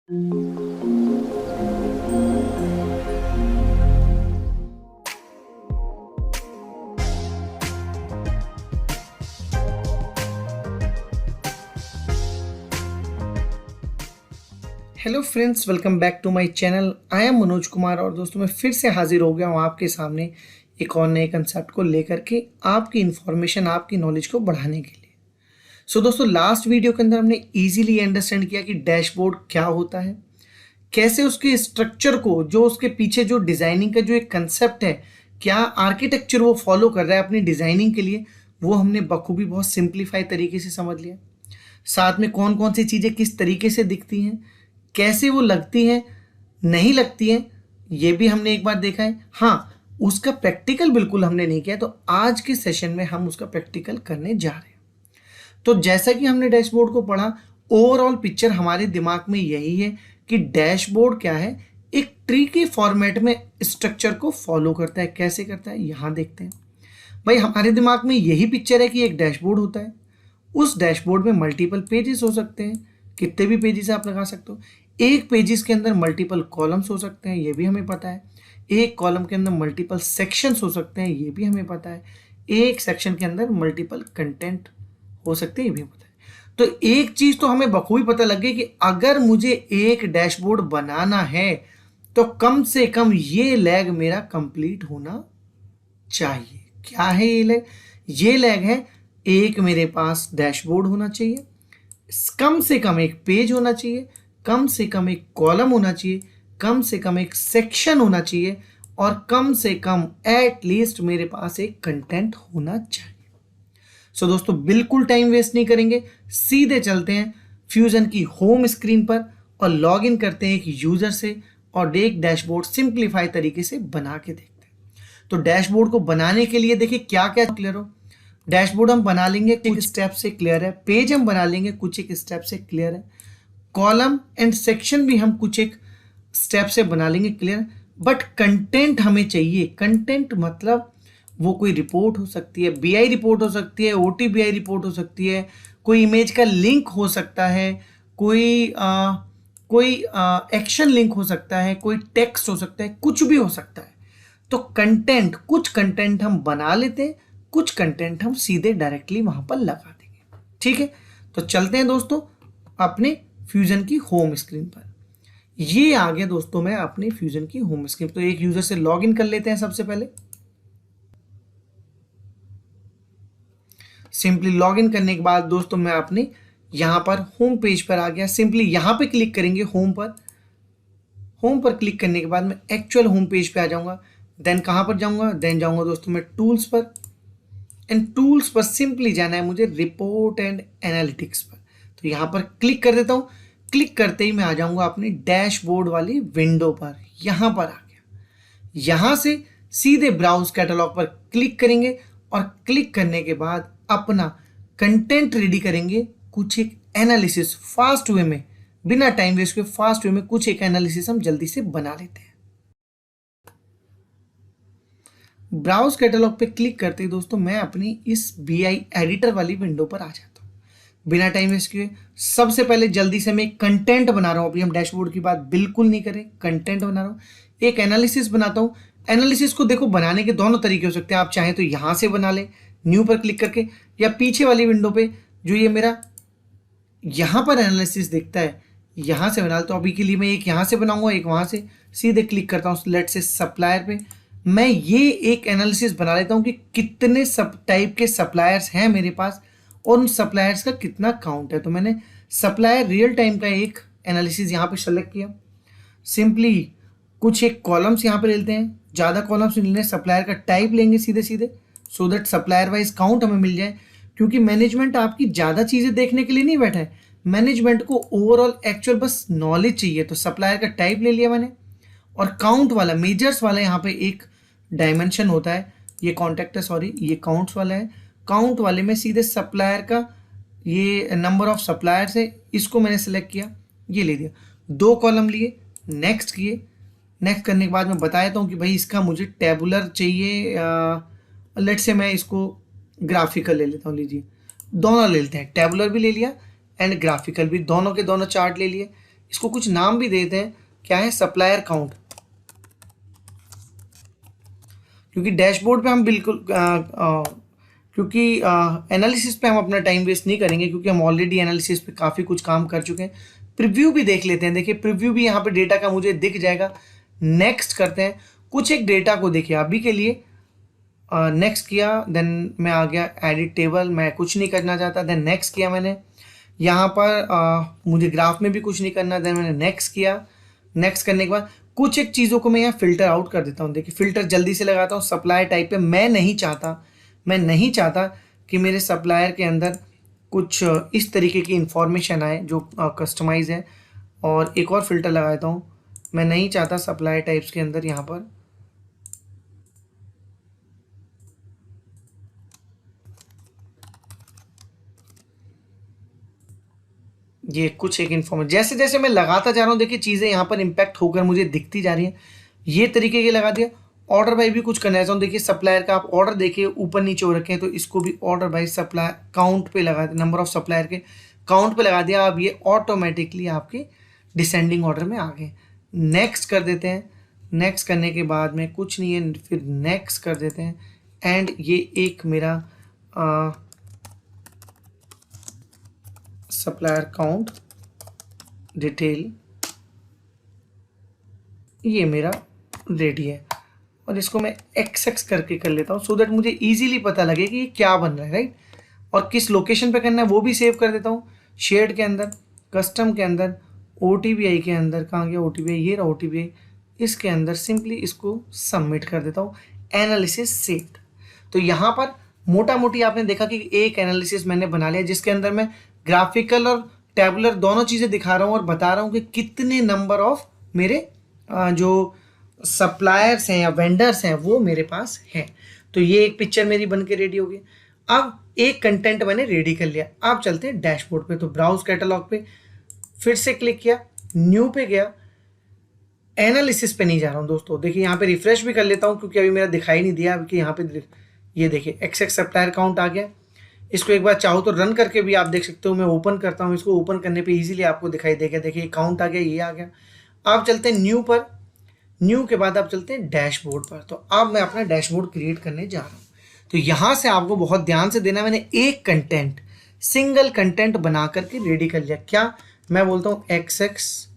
Hello friends, welcome back to my channel. I am Manoj Kumar और दोस्तों मैं फिर से हाजिर हो गया हूँ आपके सामने एक और नए कंसेप्ट को लेकर के आपकी इन्फॉर्मेशन, आपकी नॉलेज को बढ़ाने के लिए। सो दोस्तों, लास्ट वीडियो के अंदर हमने इजीली अंडरस्टैंड किया कि डैशबोर्ड क्या होता है, कैसे उसके स्ट्रक्चर को, जो उसके पीछे जो डिज़ाइनिंग का जो एक कंसेप्ट है, क्या आर्किटेक्चर वो फॉलो कर रहा है अपनी डिज़ाइनिंग के लिए, वो हमने बखूबी बहुत सिंप्लीफाई तरीके से समझ लिया। साथ में कौन कौन सी चीज़ें किस तरीके से दिखती हैं, कैसे वो लगती हैं, नहीं लगती हैं, ये भी हमने एक बार देखा है। हाँ, उसका प्रैक्टिकल बिल्कुल हमने नहीं किया, तो आज के सेशन में हम उसका प्रैक्टिकल करने जा रहे हैं। तो जैसा कि हमने डैशबोर्ड को पढ़ा, ओवरऑल पिक्चर हमारे दिमाग में यही है कि डैशबोर्ड क्या है, एक ट्री के फॉर्मेट में स्ट्रक्चर को फॉलो करता है। कैसे करता है, यहाँ देखते हैं। भाई, हमारे दिमाग में यही पिक्चर है कि एक डैशबोर्ड होता है, उस डैशबोर्ड में मल्टीपल पेजेस हो सकते हैं, कितने भी पेजेस आप लगा सकते हो। एक पेजेस के अंदर मल्टीपल कॉलम्स हो सकते हैं, ये भी हमें पता है। एक कॉलम के अंदर मल्टीपल सेक्शंस हो सकते हैं, ये भी हमें पता है। एक सेक्शन के अंदर मल्टीपल कंटेंट हो सकते हैं, ये भी पता है। तो एक चीज तो हमें बखूबी पता लग गई कि अगर मुझे एक डैशबोर्ड बनाना है तो कम से कम ये लैग मेरा कंप्लीट होना चाहिए। क्या है ये लैग? ये लैग है, एक मेरे पास डैशबोर्ड होना चाहिए, कम से कम एक पेज होना चाहिए, कम से कम एक कॉलम होना चाहिए, कम से कम एक सेक्शन होना चाहिए, और कम से कम एट लीस्ट मेरे पास एक कंटेंट होना चाहिए। सो दोस्तों, बिल्कुल टाइम वेस्ट नहीं करेंगे, सीधे चलते हैं फ्यूजन की होम स्क्रीन पर और लॉग इन करते हैं एक यूजर से और एक डैशबोर्ड सिंप्लीफाई तरीके से बना के देखते हैं। तो डैशबोर्ड को बनाने के लिए देखिए क्या क्या क्लियर हो। डैशबोर्ड हम बना लेंगे कुछ स्टेप से क्लियर है, पेज हम बना लेंगे कुछ एक स्टेप से क्लियर है, कॉलम एंड सेक्शन भी हम कुछ एक स्टेप से बना लेंगे क्लियर। बट कंटेंट हमें चाहिए। कंटेंट मतलब वो कोई रिपोर्ट हो सकती है, बीआई रिपोर्ट हो सकती है, ओटीबीआई रिपोर्ट हो सकती है, कोई इमेज का लिंक हो सकता है, कोई एक्शन लिंक हो सकता है, कोई टेक्स्ट हो सकता है, कुछ भी हो सकता है। तो कंटेंट, कुछ कंटेंट हम बना लेते हैं, कुछ कंटेंट हम सीधे डायरेक्टली वहां पर लगा देंगे। ठीक है, तो चलते हैं दोस्तों अपने फ्यूजन की होम स्क्रीन पर। ये आ गया दोस्तों मैं अपने फ्यूजन की होम स्क्रीन। तो एक यूजर से लॉग इन कर लेते हैं। सबसे पहले सिंपली लॉग इन करने के बाद दोस्तों मैं अपने यहां पर होम पेज पर आ गया। सिंपली यहां पे क्लिक करेंगे होम पर। होम पर क्लिक करने के बाद मैं एक्चुअल होम पेज पे आ जाऊंगा। देन कहां पर जाऊंगा? देन जाऊंगा दोस्तों मैं टूल्स पर, एंड टूल्स पर सिंपली जाना है मुझे रिपोर्ट एंड एनालिटिक्स पर। तो यहां पर क्लिक कर देता हूं। क्लिक करते ही मैं आ जाऊंगा अपनी डैशबोर्ड वाली विंडो पर। यहां पर आ गया। यहां से सीधे ब्राउज कैटलॉग पर क्लिक करेंगे और क्लिक करने के बाद अपना कंटेंट रेडी करेंगे। कुछ एक एनालिसिस फास्ट वे में, बिना टाइम वेस्ट के फास्ट वे में कुछ एक एनालिसिस हम जल्दी से बना लेते हैं। ब्राउज कैटलॉग पे क्लिक करते ही दोस्तों मैं अपनी इस बीआई एडिटर वाली विंडो पर आ जाता हूँ। बिना टाइम वेस्ट किए सबसे पहले जल्दी से मैं कंटेंट बना रहा हूँ। अभी हम डैशबोर्ड की बात बिल्कुल नहीं करें, कंटेंट बना रहा हूँ, एक एनालिसिस बनाता हूँ। एनालिसिस को देखो बनाने के दोनों तरीके हो सकते हैं। आप चाहें तो यहाँ से बना लें न्यू पर क्लिक करके, या पीछे वाली विंडो पे जो ये मेरा यहाँ पर एनालिसिस दिखता है यहाँ से बना। तो अभी के लिए मैं एक यहाँ से बनाऊंगा, एक वहाँ से। सीधे क्लिक करता हूँ लेट से सप्लायर पे। मैं ये एक एनालिसिस बना लेता हूँ कि कितने सब टाइप के सप्लायर्स हैं मेरे पास और उन सप्लायर्स का कितना काउंट है। तो मैंने सप्लायर रियल टाइम का एक एनालिसिस यहाँ पे सेलेक्ट किया। सिंपली कुछ एक कॉलम्स यहाँ पे ले लेते हैं, ज़्यादा कॉलम्स नहीं लेने, सप्लायर का टाइप लेंगे सीधे सीधे, so that supplier wise count हमें मिल जाए। क्योंकि मैनेजमेंट आपकी ज़्यादा चीज़ें देखने के लिए नहीं बैठा है, मैनेजमेंट को ओवरऑल एक्चुअल बस नॉलेज चाहिए। तो सप्लायर का टाइप ले लिया मैंने, और काउंट वाला, मेजर्स वाला यहाँ पे एक डायमेंशन होता है, ये कॉन्टैक्ट है, सॉरी ये काउंट्स वाला है। काउंट वाले में सीधे सप्लायर का ये नंबर ऑफ सप्लायर्स है, इसको मैंने सेलेक्ट किया, ये ले दिया। 2 कॉलम लिए, नेक्स्ट किए। नेक्स्ट करने के बाद मैं बता देता हूँ कि भाई इसका मुझे टेबुलर चाहिए। लेट से मैं इसको ग्राफिकल ले लेता हूँ। लीजिए दोनों ले लेते हैं, टेबुलर भी ले लिया एंड ग्राफिकल भी, दोनों के दोनों चार्ट ले लिए। इसको कुछ नाम भी देते हैं, क्या है, सप्लायर काउंट। क्योंकि डैशबोर्ड पे हम बिल्कुल क्योंकि एनालिसिस पे हम अपना टाइम वेस्ट नहीं करेंगे, क्योंकि हम ऑलरेडी एनालिसिस पे काफ़ी कुछ काम कर चुके हैं। प्रीव्यू भी देख लेते हैं। देखिए प्रीव्यू भी यहाँ पे डेटा का मुझे दिख जाएगा। नेक्स्ट करते हैं, कुछ एक डेटा को देखिए अभी के लिए नेक्स्ट किया, देन मैं आ गया एडिट टेबल, मैं कुछ नहीं करना चाहता, देन नेक्स्ट किया मैंने। यहाँ पर मुझे ग्राफ में भी कुछ नहीं करना, देन मैंने नेक्स्ट किया। नेक्स्ट करने के बाद कुछ एक चीज़ों को मैं यहाँ फिल्टर आउट कर देता हूँ। देखिए फिल्टर जल्दी से लगाता हूँ। सप्लायर टाइप पे मैं नहीं चाहता कि मेरे सप्लायर के अंदर कुछ इस तरीके की इंफॉर्मेशन आए जो कस्टमाइज है। और एक और फिल्टर लगा देता हूँ, मैं नहीं चाहता सप्लायर टाइप्स के अंदर यहाँ पर ये कुछ एक इन्फॉर्मेशन, जैसे जैसे मैं लगाता जा रहा हूँ देखिए चीज़ें यहाँ पर इंपैक्ट होकर मुझे दिखती जा रही हैं। ये तरीके के लगा दिया। ऑर्डर बाई भी कुछ करना चाहता हूँ। देखिए सप्लायर का आप ऑर्डर देखिए ऊपर नीचे हो रखे हैं, तो इसको भी ऑर्डर बाई सप्लायर काउंट पे लगा दिया, नंबर ऑफ सप्लायर के काउंट पे लगा दिया। अब ये ऑटोमेटिकली आपके डिसेंडिंग ऑर्डर में आ गए। नेक्स्ट कर देते हैं। नेक्स्ट करने के बाद में कुछ नहीं है, फिर नेक्स्ट कर देते हैं। एंड ये एक मेरा सप्लायर काउंट डिटेल, ये मेरा रेडी है। और इसको मैं एक्स करके कर लेता हूँ, सो दैट मुझे इजीली पता लगे कि ये क्या बन रहा है, राइट। और किस लोकेशन पे करना है वो भी सेव कर देता हूँ। शेड के अंदर, कस्टम के अंदर, OTBI के अंदर, कहाँ गया OTBI, ये रहा OTBI, इसके अंदर सिंपली इसको सबमिट कर देता हूँ। Analysis saved. तो यहाँ पर मोटा मोटी आपने देखा कि एक एनालिसिस मैंने बना लिया, जिसके अंदर मैं ग्राफिकल और टैबुलर दोनों चीज़ें दिखा रहा हूँ और बता रहा हूँ कि कितने नंबर ऑफ मेरे जो सप्लायर्स हैं या वेंडर्स हैं वो मेरे पास हैं। तो ये एक पिक्चर मेरी बन के रेडी हो गई। अब एक कंटेंट मैंने रेडी कर लिया। अब चलते हैं डैशबोर्ड पे। तो ब्राउज कैटलॉग पे फिर से क्लिक किया, न्यू पे गया, एनालिसिस पे नहीं जा रहा हूँ दोस्तों। देखिए यहाँ पे रिफ्रेश भी कर लेता हूँ, क्योंकि अभी मेरा दिखाई नहीं दिया कि यहाँ पे ये देखिए एक्स सप्लायर काउंट आ गया। इसको एक बार चाहो तो रन करके भी आप देख सकते हो। मैं ओपन करता हूँ इसको, ओपन करने पे इजीली आपको दिखाई देगा। देखिए काउंट आ गया, ये आ गया। आप चलते हैं न्यू पर। न्यू के बाद आप चलते हैं डैशबोर्ड पर। तो अब मैं अपना डैशबोर्ड क्रिएट करने जा रहा हूँ। तो यहाँ से आपको बहुत ध्यान से देना, मैंने एक कंटेंट, सिंगल कंटेंट बना करके रेडी कर लिया। क्या मैं बोलता हूँ, XX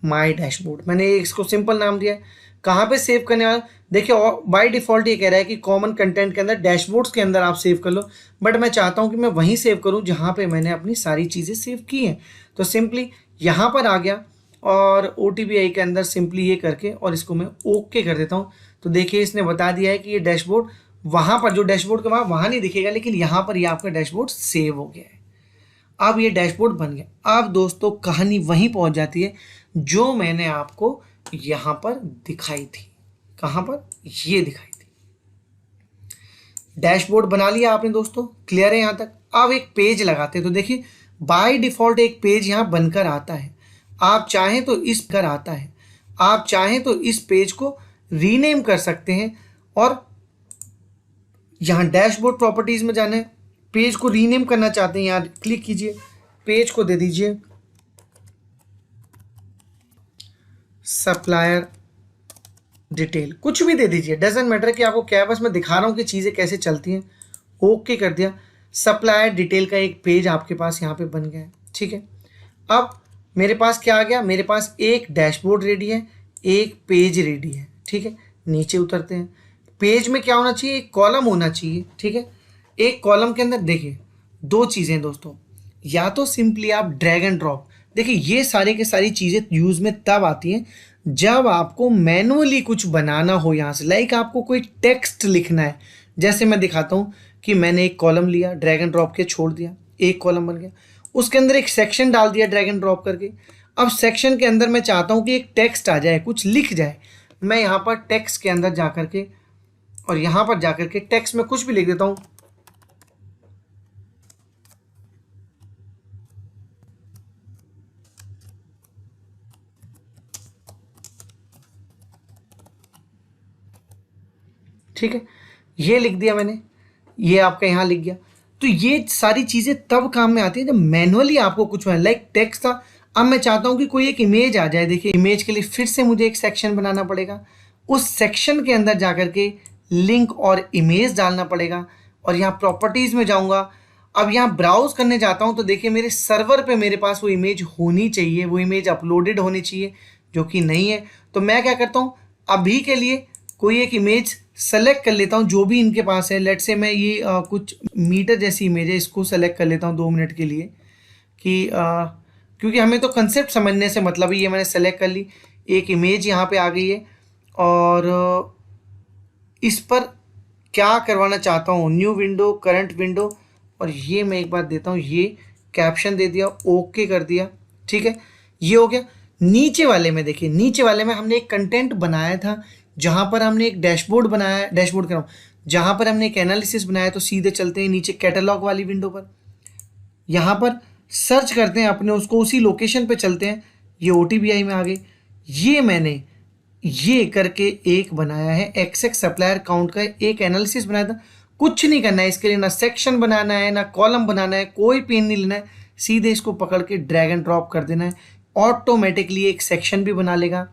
माई डैशबोर्ड। मैंने इसको सिंपल नाम दिया। कहाँ पे सेव करने वाला, देखिए बाय डिफॉल्ट ये कह रहा है कि कॉमन कंटेंट के अंदर, डैशबोर्ड्स के अंदर आप सेव कर लो, बट मैं चाहता हूँ कि मैं वहीं सेव करूँ जहाँ पे मैंने अपनी सारी चीज़ें सेव की हैं। तो सिंपली यहाँ पर आ गया और OTBI के अंदर सिंपली ये करके और इसको मैं ओके कर देता हूँ। तो देखिए इसने बता दिया है कि ये डैशबोर्ड वहाँ पर, जो डैशबोर्ड का वहाँ नहीं दिखेगा, लेकिन यहाँ पर ये आपका डैशबोर्ड सेव हो गया है। अब ये डैशबोर्ड बन गया। अब दोस्तों कहानी वहीं पहुँच जाती है जो मैंने आपको यहाँ पर दिखाई थी। कहाँ पर, ये दिखाई थी। डैशबोर्ड बना लिया आपने दोस्तों, क्लियर है यहाँ तक। अब एक पेज लगाते हैं। तो देखिए बाय डिफॉल्ट एक पेज यहाँ बनकर आता है। आप चाहें तो इस पेज को रीनेम कर सकते हैं। और यहाँ डैशबोर्ड प्रॉपर्टीज में जाना है, पेज को रीनेम करना चाहते हैं, यहाँ क्लिक कीजिए, पेज को दे दीजिए सप्लायर डिटेल, कुछ भी दे दीजिए, डजेंट मैटर कि आपको क्या है, बस मैं दिखा रहा हूँ कि चीज़ें कैसे चलती हैं। ओके कर दिया। सप्लायर डिटेल का एक पेज आपके पास यहाँ पे बन गया है, ठीक है। अब मेरे पास क्या आ गया, मेरे पास एक डैशबोर्ड रेडी है, एक पेज रेडी है, ठीक है। नीचे उतरते हैं। पेज में क्या होना चाहिए, एक कॉलम होना चाहिए, ठीक है। एक कॉलम के अंदर देखिए दो चीज़ें दोस्तों, या तो सिंपली आप ड्रैग एंड ड्रॉप, देखिए ये सारी की सारी चीज़ें यूज़ में तब आती हैं जब आपको मैनुअली कुछ बनाना हो। यहाँ से लाइक आपको कोई टेक्स्ट लिखना है, जैसे मैं दिखाता हूँ कि मैंने एक कॉलम लिया, ड्रैग एंड ड्रॉप के छोड़ दिया, एक कॉलम बन गया, उसके अंदर एक सेक्शन डाल दिया ड्रैग एंड ड्रॉप करके। अब सेक्शन के अंदर मैं चाहता हूँ कि एक टेक्स्ट आ जाए, कुछ लिख जाए। मैं यहाँ पर टेक्स्ट के अंदर जा करके और यहाँ पर जा करके टेक्स्ट में कुछ भी लिख देता हूँ। ठीक है, ये लिख दिया मैंने, ये आपका यहाँ लिख गया। तो ये सारी चीज़ें तब काम में आती हैं जब मैनुअली आपको कुछ लाइक टेक्स्ट था, अब मैं चाहता हूँ कि कोई एक इमेज आ जाए। देखिए इमेज के लिए फिर से मुझे एक सेक्शन बनाना पड़ेगा, उस सेक्शन के अंदर जाकर के लिंक और इमेज डालना पड़ेगा, और यहाँ प्रॉपर्टीज़ में जाऊँगा। अब यहाँ ब्राउज करने जाता हूँ तो देखिए मेरे सर्वर पे मेरे पास वो इमेज होनी चाहिए, वो इमेज अपलोडेड होनी चाहिए, जो कि नहीं है। तो मैं क्या करता हूँ, अभी के लिए कोई एक इमेज सेलेक्ट कर लेता हूँ जो भी इनके पास है। लेट से मैं ये कुछ मीटर जैसी इमेज है, इसको सेलेक्ट कर लेता हूँ 2 मिनट के लिए कि क्योंकि हमें तो कंसेप्ट समझने से मतलब ही, ये मैंने सेलेक्ट कर ली, एक इमेज यहाँ पे आ गई है। और इस पर क्या करवाना चाहता हूँ, न्यू विंडो, करंट विंडो, और ये मैं एक बात देता हूँ, ये कैप्शन दे दिया, ओके कर दिया, ठीक है, ये हो गया। नीचे वाले में देखिए, नीचे वाले में हमने एक कंटेंट बनाया था जहाँ पर हमने एक डैशबोर्ड बनाया, डैशबोर्ड कर रहा हूँ, जहाँ पर हमने एक एनालिसिस बनाया। तो सीधे चलते हैं नीचे कैटलॉग वाली विंडो पर, यहाँ पर सर्च करते हैं अपने उसको, उसी लोकेशन पे चलते हैं, ये OTBI में आ गए। ये मैंने ये करके एक बनाया है, एक्सएक्स सप्लायर काउंट का एक एनालिसिस बनाया था। कुछ नहीं करना है इसके लिए, ना सेक्शन बनाना है ना कॉलम बनाना है, कोई पेन नहीं लेना है, सीधे इसको पकड़ के ड्रैग एंड ड्रॉप कर देना है, ऑटोमेटिकली एक सेक्शन भी बना लेगा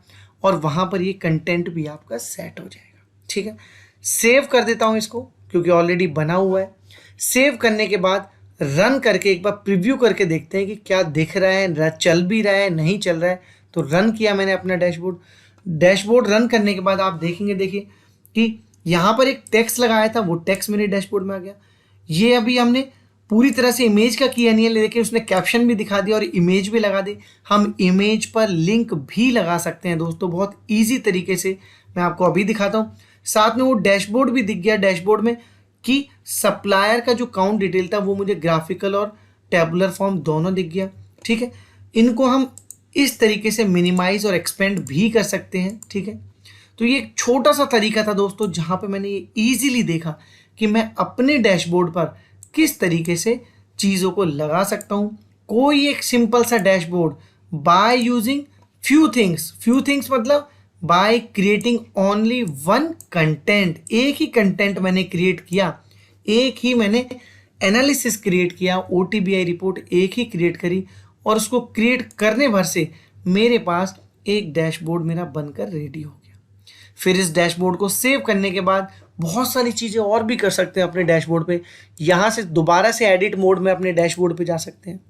और वहाँ पर ये कंटेंट भी आपका सेट हो जाएगा, ठीक है। सेव कर देता हूँ इसको क्योंकि ऑलरेडी बना हुआ है। सेव करने के बाद रन करके एक बार प्रीव्यू करके देखते हैं कि क्या दिख रहा है, चल भी रहा है, नहीं चल रहा है। तो रन किया मैंने अपना डैशबोर्ड रन करने के बाद आप देखेंगे, देखिए कि यहाँ पर एक टेक्स्ट लगाया था, वो टेक्स्ट मेरे डैशबोर्ड में आ गया। ये अभी हमने पूरी तरह से इमेज का किया नहीं है, लेकिन उसने कैप्शन भी दिखा दिया और इमेज भी लगा दी। हम इमेज पर लिंक भी लगा सकते हैं दोस्तों, बहुत ईजी तरीके से। मैं आपको अभी दिखाता हूँ। साथ में वो डैशबोर्ड भी दिख गया, डैशबोर्ड में कि सप्लायर का जो काउंट डिटेल था वो मुझे ग्राफिकल और टेबुलर फॉर्म दोनों दिख गया, ठीक है। इनको हम इस तरीके से मिनिमाइज और एक्सपेंड भी कर सकते हैं, ठीक है। तो ये एक छोटा सा तरीका था दोस्तों, जहाँ पे मैंने ये ईजिली देखा कि मैं अपने डैशबोर्ड पर किस तरीके से चीज़ों को लगा सकता हूँ। कोई एक सिंपल सा dashboard by using few things मतलब by creating only one content. एक ही कंटेंट मैंने क्रिएट किया, एक ही मैंने एनालिसिस क्रिएट किया, OTBI रिपोर्ट एक ही क्रिएट करी, और उसको क्रिएट करने भर से मेरे पास एक डैशबोर्ड मेरा बनकर रेडी हो गया। फिर इस डैशबोर्ड को सेव करने के बाद बहुत सारी चीज़ें और भी कर सकते हैं अपने डैशबोर्ड पे। यहाँ से दोबारा से एडिट मोड में अपने डैशबोर्ड पे जा सकते हैं,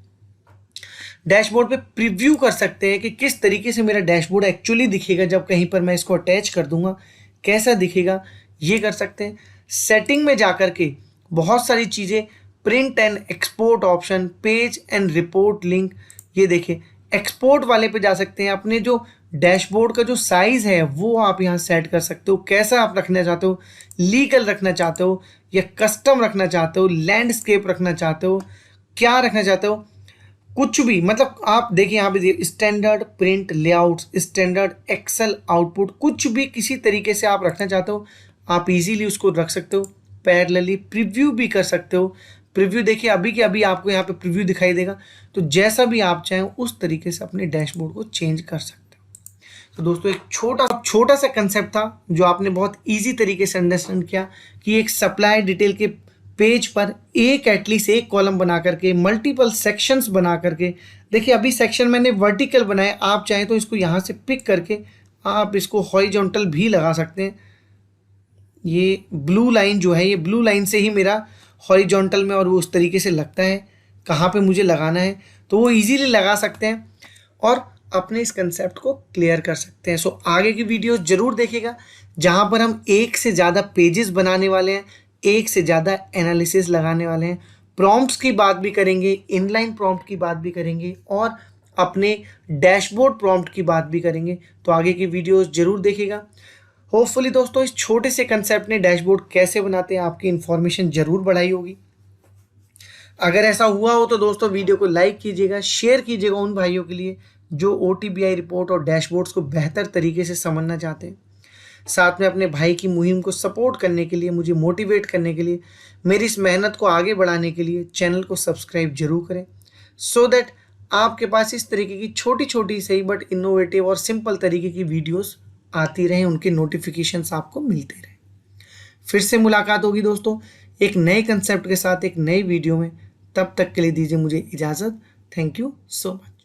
डैशबोर्ड पे प्रीव्यू कर सकते हैं कि किस तरीके से मेरा डैशबोर्ड एक्चुअली दिखेगा जब कहीं पर मैं इसको अटैच कर दूंगा, कैसा दिखेगा, ये कर सकते हैं। सेटिंग में जाकर के बहुत सारी चीज़ें, print and export option, page and report link, ये देखिए एक्सपोर्ट वाले पे जा सकते हैं। अपने जो डैशबोर्ड का जो साइज़ है वो आप यहाँ सेट कर सकते हो, कैसा आप रखना चाहते हो, लीगल रखना चाहते हो या कस्टम रखना चाहते हो, लैंडस्केप रखना चाहते हो, क्या रखना चाहते हो, कुछ भी। मतलब आप देखिए यहाँ पे standard print layouts, standard Excel output, कुछ भी किसी तरीके से आप रखना चाहते हो आप इजीली उसको रख सकते हो। पैरेलली प्रीव्यू भी कर सकते हो। प्रीव्यू देखिए अभी के अभी आपको यहाँ पे प्रीव्यू दिखाई देगा, तो जैसा भी आप चाहें उस तरीके से अपने डैशबोर्ड को चेंज कर सकते हो। तो दोस्तों एक छोटा सा कंसेप्ट था जो आपने बहुत ईजी तरीके से अंडरस्टैंड किया कि एक सप्लाई डिटेल के पेज पर एक एटलीस्ट एक कॉलम बना करके, मल्टीपल सेक्शंस बना करके, देखिए अभी सेक्शन मैंने वर्टिकल बनाए, आप चाहें तो इसको यहाँ से पिक करके आप इसको हॉरिजॉन्टल भी लगा सकते हैं। ये ब्लू लाइन जो है, ये ब्लू लाइन से ही मेरा हॉरिजॉन्टल में और वो उस तरीके से लगता है कहाँ पे मुझे लगाना है, तो वो इजीली लगा सकते हैं और अपने इस कंसेप्ट को क्लियर कर सकते हैं। सो आगे की वीडियोस जरूर देखिएगा जहाँ पर हम एक से ज़्यादा पेजेस बनाने वाले हैं, एक से ज़्यादा एनालिसिस लगाने वाले हैं, प्रॉम्प्ट्स की बात भी करेंगे, इनलाइन प्रॉम्प्ट की बात भी करेंगे और अपने डैशबोर्ड प्रॉम्प्ट की बात भी करेंगे। तो आगे की वीडियोस जरूर देखिएगा। होपफुली दोस्तों इस छोटे से कंसेप्ट ने डैशबोर्ड कैसे बनाते हैं आपकी इन्फॉर्मेशन जरूर बढ़ाई होगी। अगर ऐसा हुआ हो तो दोस्तों वीडियो को लाइक कीजिएगा, शेयर कीजिएगा उन भाइयों के लिए जो OTBI रिपोर्ट और डैशबोर्ड्स को बेहतर तरीके से समझना चाहते हैं। साथ में अपने भाई की मुहिम को सपोर्ट करने के लिए, मुझे मोटिवेट करने के लिए, मेरी इस मेहनत को आगे बढ़ाने के लिए चैनल को सब्सक्राइब जरूर करें, सो दैट आपके पास इस तरीके की छोटी छोटी सही बट इनोवेटिव और सिंपल तरीके की वीडियोस आती रहें, उनके नोटिफिकेशंस आपको मिलते रहें। फिर से मुलाकात होगी दोस्तों एक नए कंसेप्ट के साथ एक नई वीडियो में। तब तक के लिए दीजिए मुझे इजाज़त। Thank you so much.